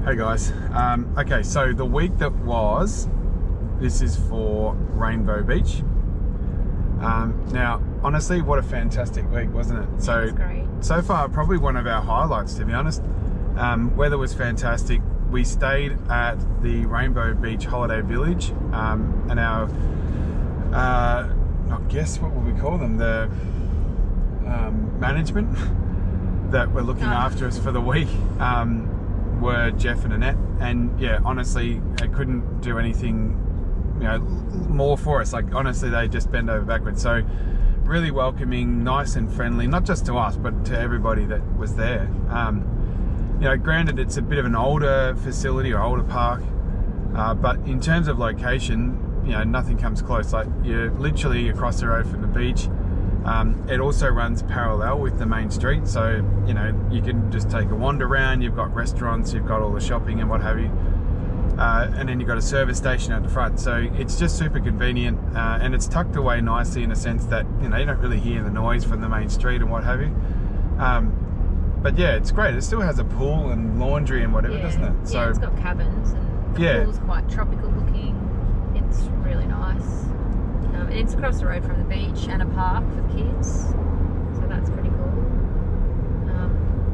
Hey guys, okay, so the week that was, this is for Rainbow Beach. Now, honestly, what a fantastic week, wasn't it? So, it was great. So far, probably one of our highlights, to be honest. Weather was fantastic. We stayed at the Rainbow Beach Holiday Village, and our, I guess, what would we call them? The management that were looking after us for the week. Were Jeff and Annette, and yeah, honestly, they couldn't do anything, more for us. Like, honestly, they just bend over backwards. So really welcoming, nice and friendly, not just to us, but to everybody that was there. Granted, it's a bit of an older facility or older park, but in terms of location, nothing comes close. Like, you're literally across the road from the beach. It also runs parallel with the main street, so you can just take a wander around. You've got restaurants, you've got all the shopping and what have you, and then you've got a service station at the front, so it's just super convenient, and it's tucked away nicely in a sense that you don't really hear the noise from the main street and what have you. But yeah, it's great. It still has a pool and laundry and whatever, doesn't it? So yeah, it's got cabins, and the pool's quite tropical looking. It's really nice. And it's across the road from the beach and a park for the kids, so that's pretty cool.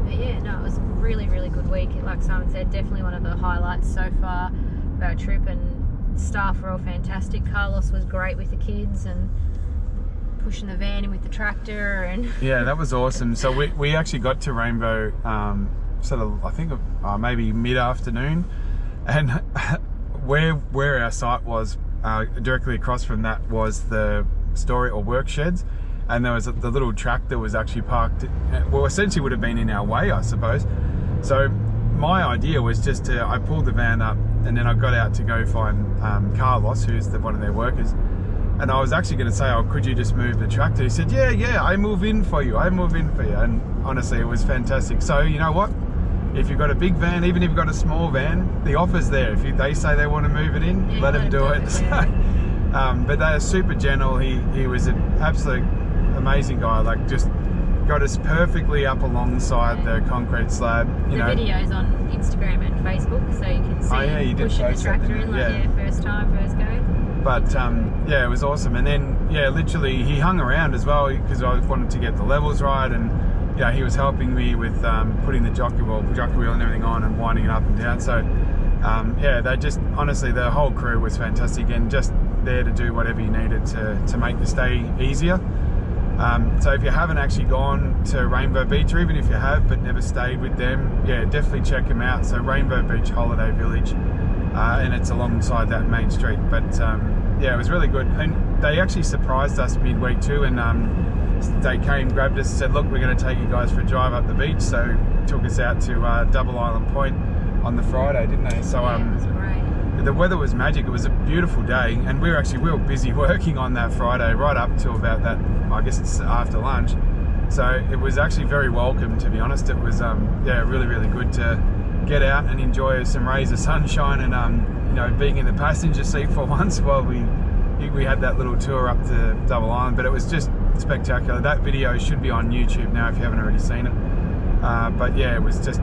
But yeah, no, it was a really, really good week. Like Simon said, definitely one of the highlights so far of our trip, and staff were all fantastic. Carlos was great with the kids and pushing the van in with the tractor, and yeah, that was awesome. So we actually got to Rainbow sort of, I think, maybe mid-afternoon, and where our site was, directly across from that was the storage or work sheds, and there was the little tractor was actually parked, well, essentially would have been in our way, I suppose. So my idea was just I pulled the van up, and then I got out to go find Carlos, who's one of their workers, and I was actually going to say, oh, could you just move the tractor? He said, yeah, I move in for you, and honestly, it was fantastic. So you know what? If you've got a big van, even if you've got a small van, the offer's there. If they say they want to move it in, let them do it. But they are super gentle. He was an absolute amazing guy. Like, just got us perfectly up alongside the concrete slab. The video's on Instagram and Facebook, so you can see pushing the tractor in, first time, first go. But yeah, it was awesome. And then literally he hung around as well because I wanted to get the levels right, and he was helping me with putting the jockey wheel and everything on and winding it up and down. So they just, honestly, the whole crew was fantastic and just there to do whatever you needed to make the stay easier. So if you haven't actually gone to Rainbow Beach, or even if you have but never stayed with them, definitely check them out. So Rainbow Beach Holiday Village, and it's alongside that main street. But it was really good, and they actually surprised us midweek too, and they came, grabbed us, said, look, we're going to take you guys for a drive up the beach. So took us out to Double Island Point on the Friday, didn't they? So it was great. The weather was magic. It was a beautiful day, and we were busy working on that Friday right up till about that, I guess it's after lunch. So it was actually very welcome, to be honest. It was really, really good to get out and enjoy some rays of sunshine, and being in the passenger seat for once while we had that little tour up to Double Island. But it was just spectacular. That video should be on YouTube now if you haven't already seen it. But yeah, it was just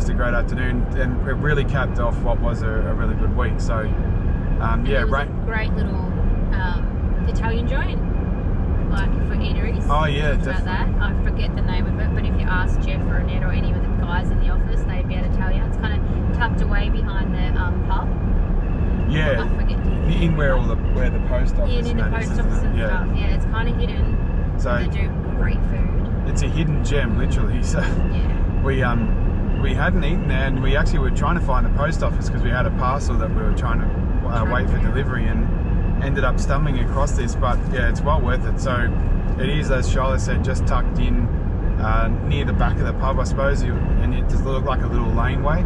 a great afternoon, and it really capped off what was a really good week. So it was a great little Italian joint, like for eateries. Oh yeah, about that. I forget the name of it, but if you ask Jeff or Annette or any of the guys in the office, they'd be able to tell you. It's kind of tucked away behind the pub. Yeah, I forget. In where the post office. Yeah, in the post office and stuff. Yeah, it's kind of hidden. So they do great food. It's a hidden gem, literally. So we hadn't eaten there, and we actually were trying to find the post office because we had a parcel that we were trying to wait for delivery, and ended up stumbling across this. But yeah, it's well worth it. So it is, as Charlotte said, just tucked in near the back of the pub, I suppose, and it just looked like a little laneway.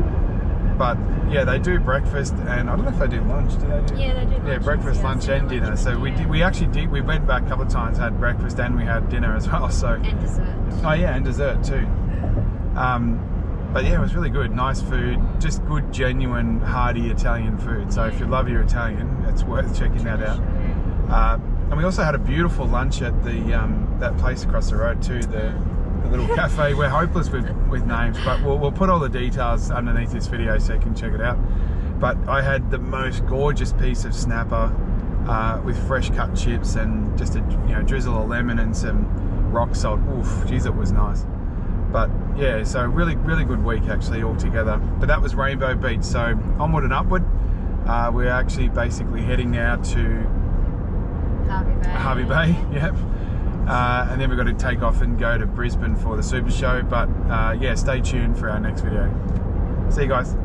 But yeah, they do breakfast, and I don't know if they do lunch. Do they do? Yeah, they do lunch. Yeah, breakfast, lunch, and dinner. So we actually did. We went back a couple of times, had breakfast, and we had dinner as well. So and dessert. Oh yeah, and dessert too. But yeah, it was really good. Nice food, just good, genuine, hearty Italian food. So if you love your Italian, it's worth checking that out. And we also had a beautiful lunch at the that place across the road too, the little cafe. We're hopeless with names, but we'll put all the details underneath this video so you can check it out. But I had the most gorgeous piece of snapper with fresh cut chips and just a drizzle of lemon and some rock salt. Oof, geez, it was nice. But yeah, so really good week actually altogether. But that was Rainbow Beach. So onward and upward. We're actually basically heading now to Harvey Bay. Yep. And then we've got to take off and go to Brisbane for the Super Show. But yeah, stay tuned for our next video. See you guys.